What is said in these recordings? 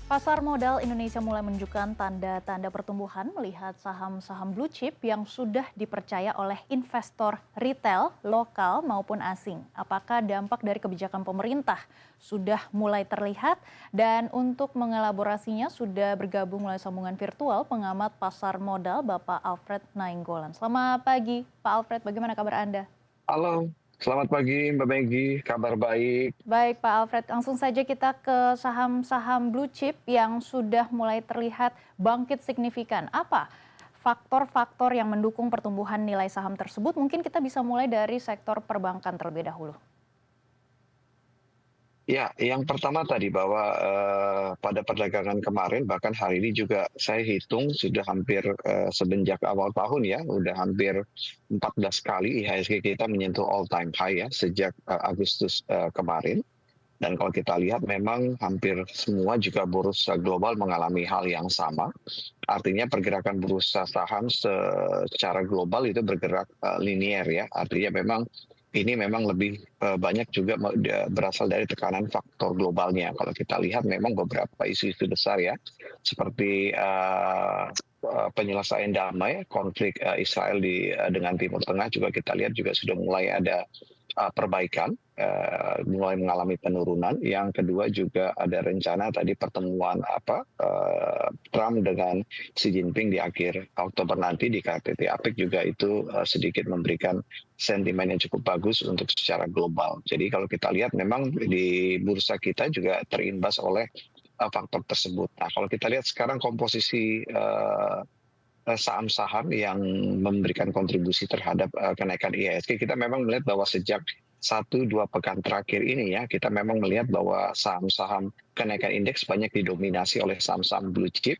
Pasar modal Indonesia mulai menunjukkan tanda-tanda pertumbuhan melihat saham-saham blue chip yang sudah dipercaya oleh investor retail, lokal maupun asing. Apakah dampak dari kebijakan pemerintah sudah mulai terlihat? Dan untuk mengelaborasinya sudah bergabung melalui sambungan virtual pengamat pasar modal Bapak Alfred Nainggolan. Selamat pagi Pak Alfred, bagaimana kabar Anda? Halo, selamat pagi Mbak Meggy, kabar baik. Baik Pak Alfred, langsung saja kita ke saham-saham blue chip yang sudah mulai terlihat bangkit signifikan. Apa faktor-faktor yang mendukung pertumbuhan nilai saham tersebut? Mungkin kita bisa mulai dari sektor perbankan terlebih dahulu. Ya, yang pertama tadi bahwa pada perdagangan kemarin bahkan hari ini juga saya hitung sudah hampir semenjak awal tahun ya, udah hampir 14 kali IHSG kita menyentuh all time high ya sejak Agustus kemarin. Dan kalau kita lihat memang hampir semua juga bursa global mengalami hal yang sama. Artinya pergerakan bursa saham secara global itu bergerak linier ya. Artinya memang ini memang lebih banyak juga berasal dari tekanan faktor globalnya. Kalau kita lihat memang beberapa isu-isu besar ya, seperti penyelesaian damai konflik Israel dengan Timur Tengah juga kita lihat juga sudah mulai ada perbaikan, mulai mengalami penurunan. Yang kedua juga ada rencana tadi pertemuan Trump dengan Xi Jinping di akhir Oktober nanti di KTT APEC juga itu sedikit memberikan sentimen yang cukup bagus untuk secara global. Jadi kalau kita lihat memang di bursa kita juga terimbas oleh faktor tersebut. Nah, kalau kita lihat sekarang komposisi saham-saham yang memberikan kontribusi terhadap kenaikan IHSG, kita memang melihat bahwa sejak 1-2 pekan terakhir ini ya, kita memang melihat bahwa saham-saham kenaikan indeks banyak didominasi oleh saham-saham blue chip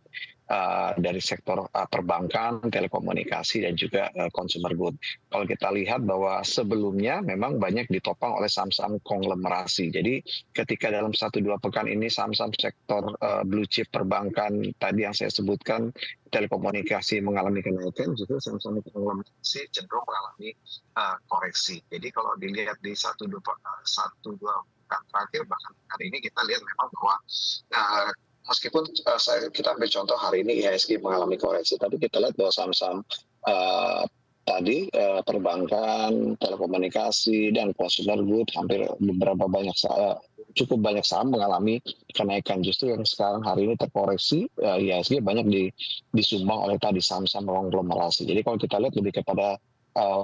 dari sektor perbankan, telekomunikasi, dan juga consumer good. Kalau kita lihat bahwa sebelumnya memang banyak ditopang oleh saham-saham konglomerasi. Jadi ketika dalam 1-2 pekan ini saham-saham sektor blue chip perbankan tadi yang saya sebutkan, telekomunikasi mengalami kenaikan, juga saham-saham konglomerasi cenderung mengalami koreksi. Jadi kalau dilihat di 1-2 pekan terakhir, bahkan hari ini kita lihat memang bahwa meskipun kita ambil contoh hari ini IHSG mengalami koreksi, tapi kita lihat bahwa saham-saham tadi perbankan, telekomunikasi, dan consumer good hampir cukup banyak saham mengalami kenaikan. Justru yang sekarang hari ini terkoreksi, IHSG banyak disumbang oleh tadi saham-saham konglomerasi. Jadi kalau kita lihat lebih kepada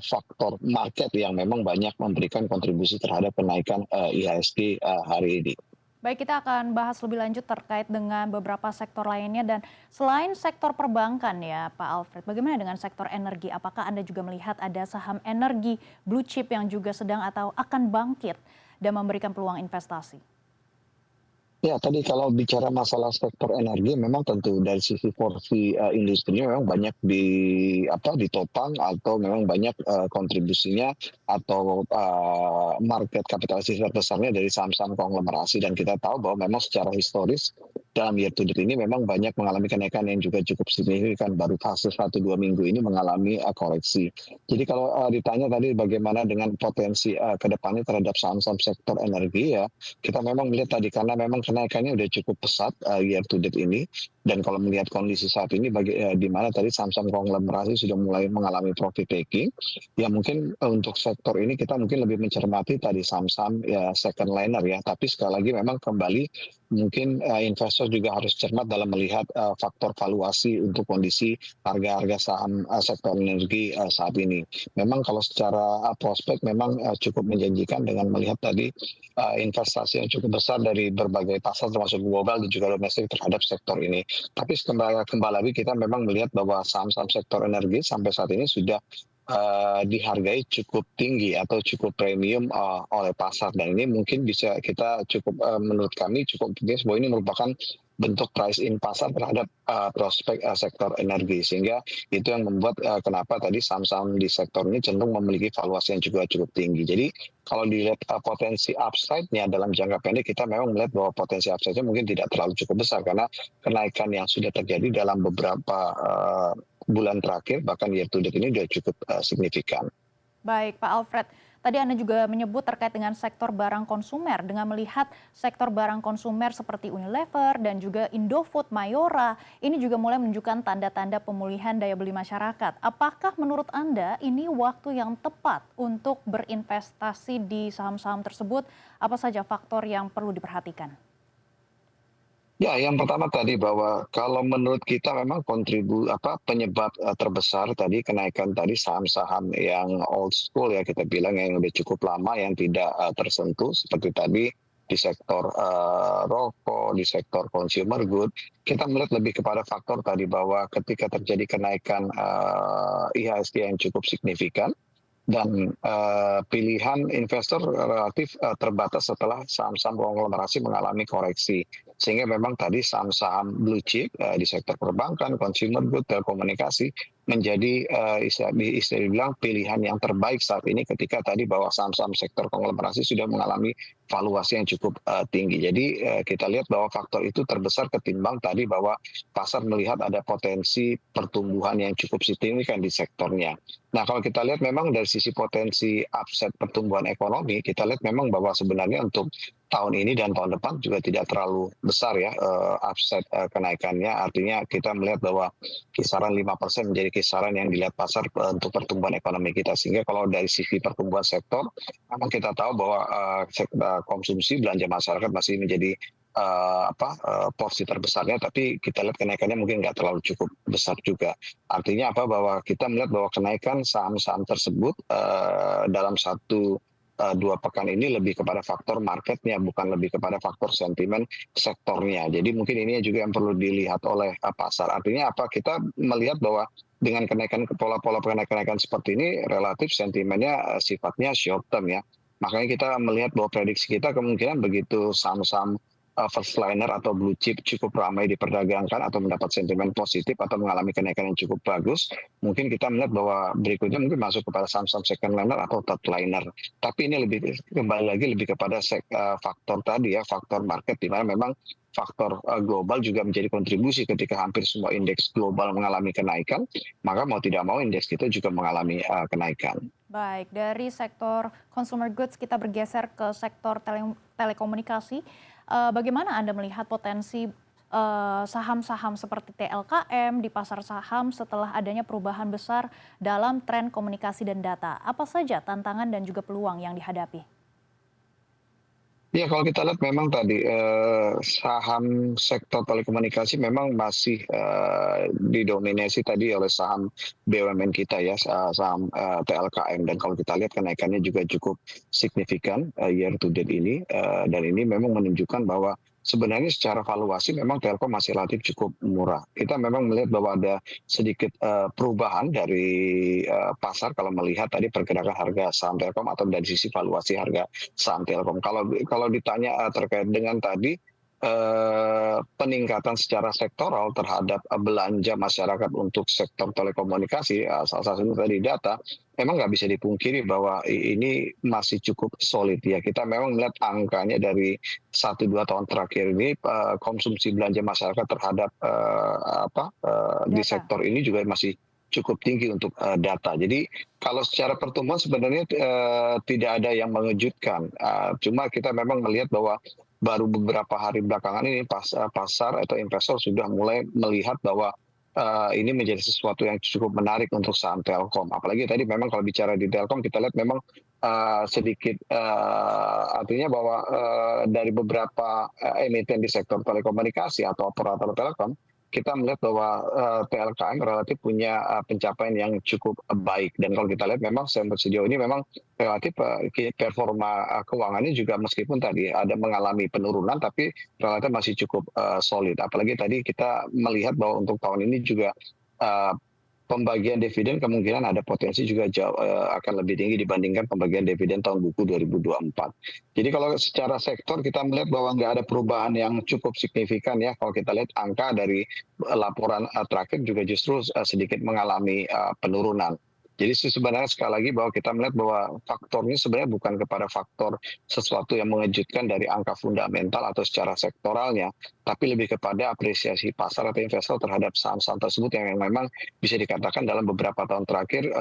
faktor market yang memang banyak memberikan kontribusi terhadap kenaikan IHSG hari ini. Baik, kita akan bahas lebih lanjut terkait dengan beberapa sektor lainnya dan selain sektor perbankan ya Pak Alfred, bagaimana dengan sektor energi? Apakah Anda juga melihat ada saham energi blue chip yang juga sedang atau akan bangkit dan memberikan peluang investasi? Ya, tadi kalau bicara masalah sektor energi, memang tentu dari sisi porsi industri memang banyak ditopang atau memang banyak kontribusinya atau market kapitalisasi terbesarnya dari saham-saham konglomerasi. Dan kita tahu bahwa memang secara historis dalam year to date ini memang banyak mengalami kenaikan yang juga cukup signifikan. Baru fase 1-2 minggu ini mengalami koreksi. Jadi kalau ditanya tadi bagaimana dengan potensi ke depannya terhadap saham-saham sektor energi ya, kita memang melihat tadi karena memang kenaikannya udah cukup pesat year to date ini. Dan kalau melihat kondisi saat ini di mana tadi saham-saham konglomerasi sudah mulai mengalami profit taking, ya mungkin untuk sektor ini kita mungkin lebih mencermati tadi saham-saham ya second liner ya. Tapi sekali lagi memang kembali mungkin investor juga harus cermat dalam melihat faktor valuasi untuk kondisi harga-harga saham sektor energi saat ini. Memang kalau secara prospek memang cukup menjanjikan dengan melihat tadi investasi yang cukup besar dari berbagai pasar termasuk global dan juga domestik terhadap sektor ini. Tapi kembali lagi kita memang melihat bahwa saham-saham sektor energi sampai saat ini sudah dihargai cukup tinggi atau cukup premium oleh pasar, dan ini mungkin bisa kita cukup menurut kami cukup optimis bahwa ini merupakan bentuk price in pasar terhadap prospek sektor energi, sehingga itu yang membuat kenapa tadi saham-saham di sektor ini cenderung memiliki valuasi yang juga cukup tinggi. Jadi kalau dilihat potensi upside-nya dalam jangka pendek, kita memang melihat bahwa potensi upside-nya mungkin tidak terlalu cukup besar karena kenaikan yang sudah terjadi dalam beberapa bulan terakhir bahkan year to date ini sudah cukup signifikan. Baik Pak Alfred, Tadi Anda juga menyebut terkait dengan sektor barang konsumer, dengan melihat sektor barang konsumer seperti Unilever dan juga Indofood, Mayora, ini juga mulai menunjukkan tanda-tanda pemulihan daya beli masyarakat. Apakah menurut Anda ini waktu yang tepat untuk berinvestasi di saham-saham tersebut? Apa saja faktor yang perlu diperhatikan? Ya, yang pertama tadi bahwa kalau menurut kita memang penyebab terbesar tadi kenaikan tadi saham-saham yang old school ya kita bilang yang udah cukup lama yang tidak tersentuh seperti tadi di sektor rokok, di sektor consumer good, kita melihat lebih kepada faktor tadi bahwa ketika terjadi kenaikan IHSG yang cukup signifikan dan pilihan investor relatif terbatas setelah saham-saham konglomerasi mengalami koreksi. Sehingga memang tadi saham-saham blue chip di sektor perbankan, consumer good, telekomunikasi menjadi bisa dibilang pilihan yang terbaik saat ini ketika tadi bahwa saham-saham sektor konglomerasi sudah mengalami valuasi yang cukup tinggi. Jadi kita lihat bahwa faktor itu terbesar ketimbang tadi bahwa pasar melihat ada potensi pertumbuhan yang cukup signifikan di sektornya. Nah, kalau kita lihat memang dari sisi potensi upside pertumbuhan ekonomi, kita lihat memang bahwa sebenarnya untuk tahun ini dan tahun depan juga tidak terlalu besar ya upside kenaikannya. Artinya kita melihat bahwa kisaran 5% menjadi kisaran yang dilihat pasar untuk pertumbuhan ekonomi kita. Sehingga kalau dari sisi pertumbuhan sektor, memang kita tahu bahwa konsumsi belanja masyarakat masih menjadi porsi terbesarnya, tapi kita lihat kenaikannya mungkin nggak terlalu cukup besar juga. Artinya apa? Bahwa kita melihat bahwa kenaikan saham-saham tersebut dalam 1-2 pekan ini lebih kepada faktor marketnya, bukan lebih kepada faktor sentimen sektornya. Jadi mungkin ini juga yang perlu dilihat oleh pasar. Artinya apa? Kita melihat bahwa dengan pola-pola kenaikan seperti ini relatif sentimennya sifatnya short term ya. Makanya kita melihat bahwa prediksi kita kemungkinan begitu saham-saham first liner atau blue chip cukup ramai diperdagangkan atau mendapat sentimen positif atau mengalami kenaikan yang cukup bagus, mungkin kita melihat bahwa berikutnya mungkin masuk kepada saham-saham second liner atau third liner. Tapi ini kembali lagi lebih kepada faktor tadi ya, faktor market di mana memang faktor global juga menjadi kontribusi ketika hampir semua indeks global mengalami kenaikan, maka mau tidak mau indeks kita juga mengalami kenaikan. Baik, dari sektor consumer goods kita bergeser ke sektor telekomunikasi. Bagaimana Anda melihat potensi saham-saham seperti TLKM di pasar saham setelah adanya perubahan besar dalam tren komunikasi dan data? Apa saja tantangan dan juga peluang yang dihadapi? Ya, kalau kita lihat memang tadi saham sektor telekomunikasi memang masih didominasi tadi oleh saham BUMN kita ya, saham TLKM, dan kalau kita lihat kenaikannya juga cukup signifikan year to date ini, dan ini memang menunjukkan bahwa sebenarnya secara valuasi memang Telkom masih relatif cukup murah. Kita memang melihat bahwa ada sedikit perubahan dari pasar kalau melihat tadi pergerakan harga saham Telkom atau dari sisi valuasi harga saham Telkom. Kalau ditanya terkait dengan tadi peningkatan secara sektoral terhadap belanja masyarakat untuk sektor telekomunikasi, salah satunya tadi data, memang nggak bisa dipungkiri bahwa ini masih cukup solid ya. Kita memang melihat angkanya dari 1-2 tahun terakhir ini konsumsi belanja masyarakat terhadap di Data. sektor ini juga masih cukup tinggi untuk data. Jadi kalau secara pertumbuhan sebenarnya tidak ada yang mengejutkan. Cuma kita memang melihat bahwa baru beberapa hari belakangan ini pasar atau investor sudah mulai melihat bahwa ini menjadi sesuatu yang cukup menarik untuk saham Telkom. Apalagi tadi memang kalau bicara di Telkom kita lihat memang sedikit artinya bahwa dari beberapa emiten di sektor telekomunikasi atau operator Telkom, kita melihat bahwa TLKM relatif punya pencapaian yang cukup baik, dan kalau kita lihat memang sampai sejauh ini memang relatif performa keuangannya juga meskipun tadi ada mengalami penurunan tapi relatif masih cukup solid. Apalagi tadi kita melihat bahwa untuk tahun ini juga pembagian dividen kemungkinan ada potensi juga akan lebih tinggi dibandingkan pembagian dividen tahun buku 2024. Jadi kalau secara sektor kita melihat bahwa nggak ada perubahan yang cukup signifikan ya. Kalau kita lihat angka dari laporan terakhir juga justru sedikit mengalami penurunan. Jadi sebenarnya sekali lagi bahwa kita melihat bahwa faktornya sebenarnya bukan kepada faktor sesuatu yang mengejutkan dari angka fundamental atau secara sektoralnya, tapi lebih kepada apresiasi pasar atau investor terhadap saham-saham tersebut yang memang bisa dikatakan dalam beberapa tahun terakhir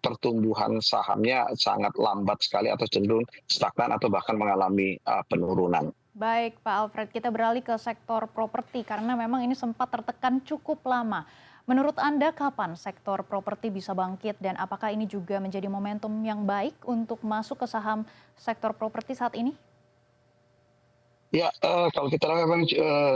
pertumbuhan sahamnya sangat lambat sekali atau cenderung stagnan atau bahkan mengalami penurunan. Baik, Pak Alfred, kita beralih ke sektor properti karena memang ini sempat tertekan cukup lama. Menurut Anda kapan sektor properti bisa bangkit dan apakah ini juga menjadi momentum yang baik untuk masuk ke saham sektor properti saat ini? Ya, kalau kita lihat memang,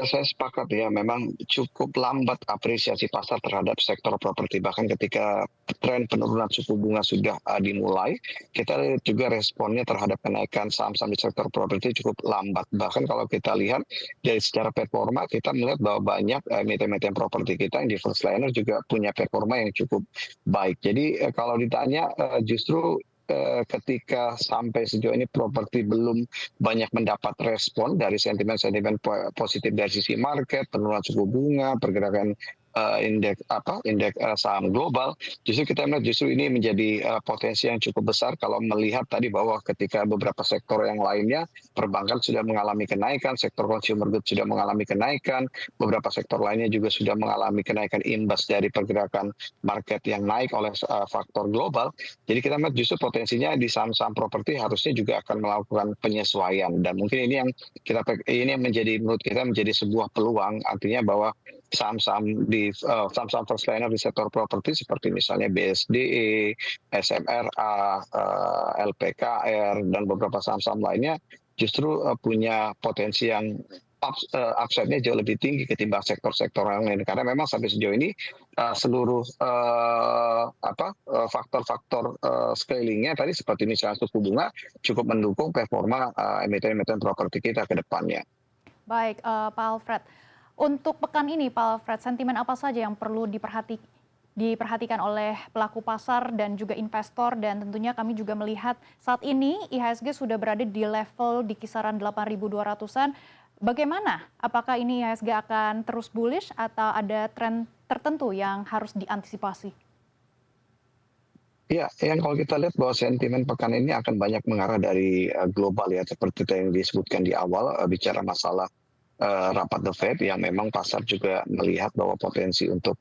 saya sepakat ya, memang cukup lambat apresiasi pasar terhadap sektor properti. Bahkan ketika tren penurunan suku bunga sudah, dimulai, kita lihat juga responnya terhadap kenaikan saham-saham di sektor properti cukup lambat. Bahkan kalau kita lihat dari secara performa, kita melihat bahwa banyak, emiten-emiten properti kita yang di first liner juga punya performa yang cukup baik. Jadi, kalau ditanya, justru, ketika sampai sejauh ini properti belum banyak mendapat respon dari sentimen-sentimen positif dari sisi market, penurunan suku bunga, pergerakan indeks saham global. Justru kita melihat justru ini menjadi potensi yang cukup besar kalau melihat tadi bahwa ketika beberapa sektor yang lainnya perbankan sudah mengalami kenaikan, sektor consumer goods sudah mengalami kenaikan, beberapa sektor lainnya juga sudah mengalami kenaikan imbas dari pergerakan market yang naik oleh faktor global. Jadi kita melihat justru potensinya di saham-saham properti harusnya juga akan melakukan penyesuaian dan mungkin ini yang menjadi menurut kita menjadi sebuah peluang, artinya bahwa saham-saham first liner di sektor properti seperti misalnya BSDE, SMRA, LPKR dan beberapa saham-saham lainnya justru punya potensi yang upside-nya jauh lebih tinggi ketimbang sektor-sektor yang lain karena memang sampai sejauh ini seluruh faktor-faktor sekelilingnya tadi seperti misalnya suku bunga cukup mendukung performa emiten-emiten properti kita ke depannya. Baik, Pak Alfred. Untuk pekan ini, Pak Alfred, sentimen apa saja yang perlu diperhatikan oleh pelaku pasar dan juga investor dan tentunya kami juga melihat saat ini IHSG sudah berada di level di kisaran 8.200-an. Bagaimana? Apakah ini IHSG akan terus bullish atau ada tren tertentu yang harus diantisipasi? Ya, yang kalau kita lihat bahwa sentimen pekan ini akan banyak mengarah dari global ya, seperti yang disebutkan di awal, bicara masalah rapat The Fed yang memang pasar juga melihat bahwa potensi untuk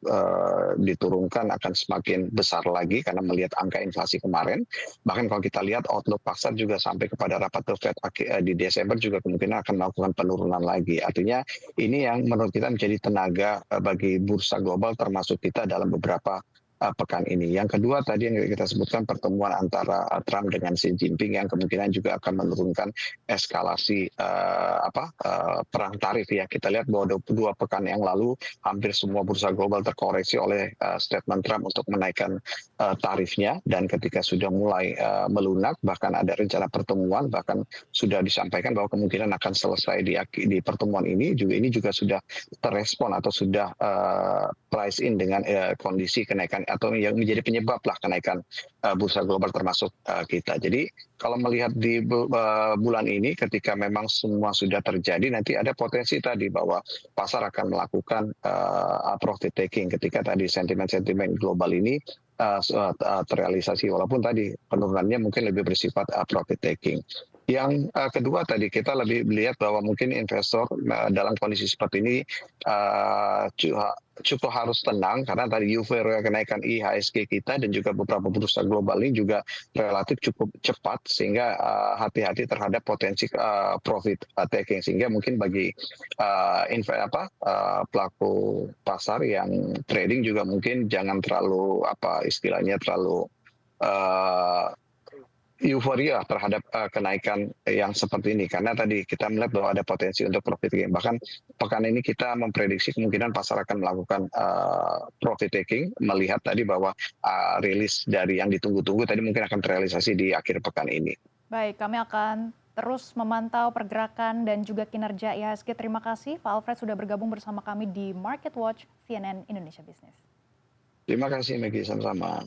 diturunkan akan semakin besar lagi karena melihat angka inflasi kemarin. Bahkan kalau kita lihat outlook pasar juga sampai kepada rapat The Fed di Desember juga kemungkinan akan melakukan penurunan lagi. Artinya ini yang menurut kita menjadi tenaga bagi bursa global termasuk kita dalam beberapa pekan ini. Yang kedua tadi yang kita sebutkan pertemuan antara Trump dengan Xi Jinping yang kemungkinan juga akan menurunkan eskalasi perang tarif ya. Kita lihat bahwa 2 pekan yang lalu hampir semua bursa global terkoreksi oleh statement Trump untuk menaikkan tarifnya dan ketika sudah mulai melunak bahkan ada rencana pertemuan bahkan sudah disampaikan bahwa kemungkinan akan selesai di pertemuan ini juga sudah terrespon atau sudah price in dengan kondisi kenaikan atau yang menjadi penyebab lah kenaikan bursa global termasuk kita. Jadi kalau melihat di bulan ini ketika memang semua sudah terjadi nanti ada potensi tadi bahwa pasar akan melakukan profit taking ketika tadi sentimen-sentimen global ini terrealisasi walaupun tadi penurunannya mungkin lebih bersifat profit taking. Yang kedua tadi kita lebih melihat bahwa mungkin investor dalam kondisi seperti ini cukup harus tenang karena tadi euforia kenaikan IHSG kita dan juga beberapa bursa global ini juga relatif cukup cepat sehingga hati-hati terhadap potensi profit taking sehingga mungkin bagi pelaku pasar yang trading juga mungkin jangan terlalu istilahnya terlalu euforia terhadap kenaikan yang seperti ini karena tadi kita melihat bahwa ada potensi untuk profit taking. Bahkan pekan ini kita memprediksi kemungkinan pasar akan melakukan profit taking melihat tadi bahwa rilis dari yang ditunggu-tunggu tadi mungkin akan terrealisasi di akhir pekan ini. Baik, kami akan terus memantau pergerakan dan juga kinerja IHSG. Terima kasih Pak Alfred sudah bergabung bersama kami di Market Watch CNN Indonesia Business. Terima kasih Maggie, sama-sama.